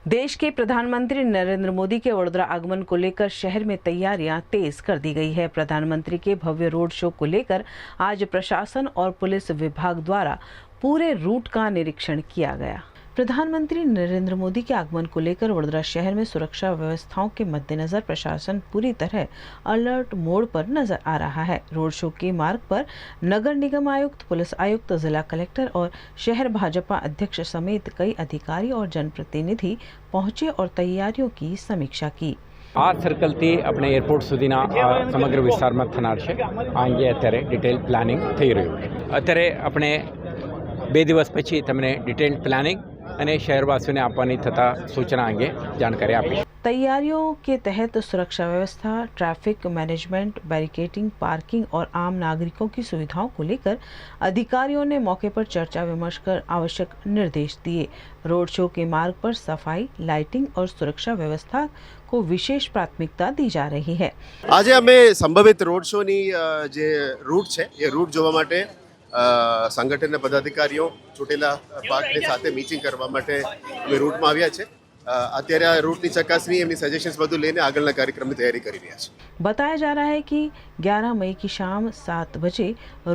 देश के प्रधानमंत्री नरेंद्र मोदी के वडोदरा आगमन को लेकर शहर में तैयारियां तेज कर दी गई है। प्रधानमंत्री के भव्य रोड शो को लेकर आज प्रशासन और पुलिस विभाग द्वारा पूरे रूट का निरीक्षण किया गया। प्रधानमंत्री नरेंद्र मोदी के आगमन को लेकर वडोदरा शहर में सुरक्षा व्यवस्थाओं के मद्देनजर प्रशासन पूरी तरह अलर्ट मोड पर नजर आ रहा है। रोड शो के मार्ग पर नगर निगम आयुक्त, पुलिस आयुक्त, जिला कलेक्टर और शहर भाजपा अध्यक्ष समेत कई अधिकारी और जनप्रतिनिधि पहुंचे और तैयारियों की समीक्षा की। આ સર્કલથી આપણે એરપોર્ટ સુધીના સમગ્ર વિસ્તારમાં થનાર છે। આ અંગે અત્યારે ડિટેલ પ્લાનિંગ થઈ રહ્યું છે। અત્યારે આપણે 2 દિવસ પછી તમને ડિટેલ પ્લાનિંગ અને શહેરવાસીઓને આપવાની થતા સૂચના અંગે જાણકારી આપીશું। तैयारियों के तहत सुरक्षा व्यवस्था, ट्रैफिक मैनेजमेंट, बैरिकेडिंग, पार्किंग और आम नागरिकों की सुविधाओं को लेकर अधिकारियों ने मौके पर चर्चा विमर्श कर आवश्यक निर्देश दिए। रोड शो के मार्ग पर सफाई, लाइटिंग और सुरक्षा व्यवस्था को विशेष प्राथमिकता दी जा रही है। आज अमे संभवित रोड शो नी जे रूट है ये रूट जोवा माटे संगठन पदाधिकारीओ चूंटेला पार्टी साथे मीटिंग करवा माटे अमे रूट में आव्या छे। અત્યારે આ રૂટની ચકાસણી એમની સજેશન્સ બધું લઈને આગળના કાર્યક્રમની તૈયારી કરી રહ્યા છે। बताया जा रहा है कि 11 मई की शाम 7 बजे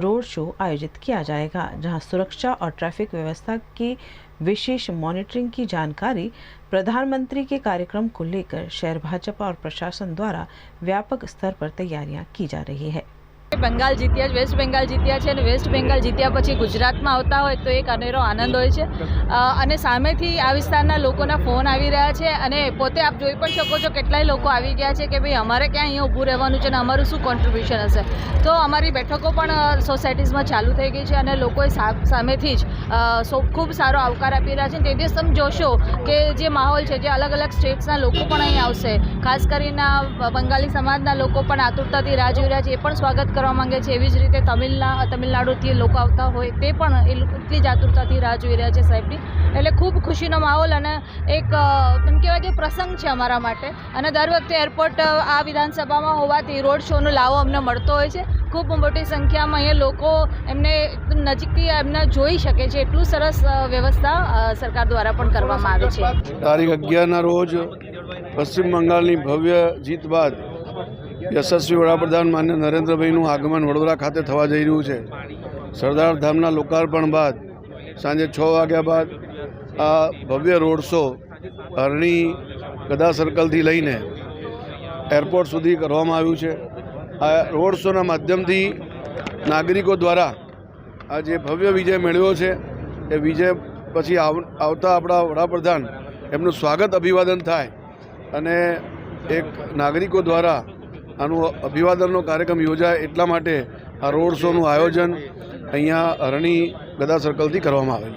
रोड शो आयोजित किया जाएगा, जहां सुरक्षा और ट्रैफिक व्यवस्था की विशेष मॉनिटरिंग की जानकारी प्रधानमंत्री के कार्यक्रम को लेकर शहर भाजपा और प्रशासन द्वारा व्यापक स्तर पर तैयारियां की जा रही है। बंगाल जीत्या, वेस्ट बेंगाल जीत्या है। वेस्ट बेंगाल जीत्या पछी गुजरात में आवता होय तो एक अनेरो आनंद होय छे। अने सामेथी आ विस्ताરના लोकोना फोन આવી રહ્યા છે અને પોતે આપ જોઈ પણ શકો છો કેટલાય લોકો આવી ગયા છે કે ભાઈ અમારે ક્યાં અહીંયા ઊભું રહેવાનું છે અને અમારું શું કોન્ટ્રીબ્યુશન હશે। તો અમારી બેઠકો પણ સોસાયટીઝમાં ચાલુ થઈ ગઈ છે અને લોકોએ સામેથી જ ખૂબ સારો આવકાર આપી રહ્યા છે। તે દિવસ તમે જોશો કે જે માહોલ છે, જે અલગ અલગ સ્ટેટ્સના લોકો પણ અહીં આવશે, ખાસ કરીને બંગાળી સમાજના લોકો પણ આતુરતાથી રાહ જોઈ રહ્યા છે, એ પણ સ્વાગત કરવા માંગે છે। એવી જ રીતે તમિલનાડુથી લોકો આવતા હોય તે પણ એ લોકો એટલી જ આતુરતાથી રાહ જોઈ રહ્યા છે સાહેબની। એટલે ખૂબ ખુશીનો માહોલ અને એક એમ કહેવાય કે પ્રસંગ છે અમારા માટે। અને દર વખતે એરપોર્ટ આ વિધાનસભામાં હોવાથી રોડ શોનો લાવો અમને મળતો હોય છે। ખૂબ મોટી સંખ્યામાં અહીંયા લોકો એમને એકદમ નજીકથી એમને જોઈ શકે છે, એટલું સરસ વ્યવસ્થા સરકાર દ્વારા પણ કરવામાં આવી છે। તારીખ 11ના રોજ પશ્ચિમ બંગાળની ભવ્ય જીત બાદ યશસ્વી વડાપ્રધાન માન્ય નરેન્દ્રભાઈનું આગમન વડોદરા ખાતે થવા જઈ રહ્યું છે। સરદાર ધામના લોકાર્પણ બાદ સાંજે 6 વાગ્યા બાદ આ ભવ્ય રોડ શો અરણી ગદા સર્કલથી લઈને એરપોર્ટ સુધી કરવામાં આવ્યું છે। આ રોડ શોના માધ્યમથી નાગરિકો દ્વારા આ જે ભવ્ય વિજય મેળવ્યો છે એ વિજય પછી આવતા આપણા વડાપ્રધાન એમનું સ્વાગત અભિવાદન થાય અને એક નાગરિકો દ્વારા આનું અભિવાદનનો કાર્યક્રમ યોજાય એટલા માટે આ રોડ શોનું આયોજન અહીંયા અરણી ગદા સર્કલથી કરવામાં આવેલું।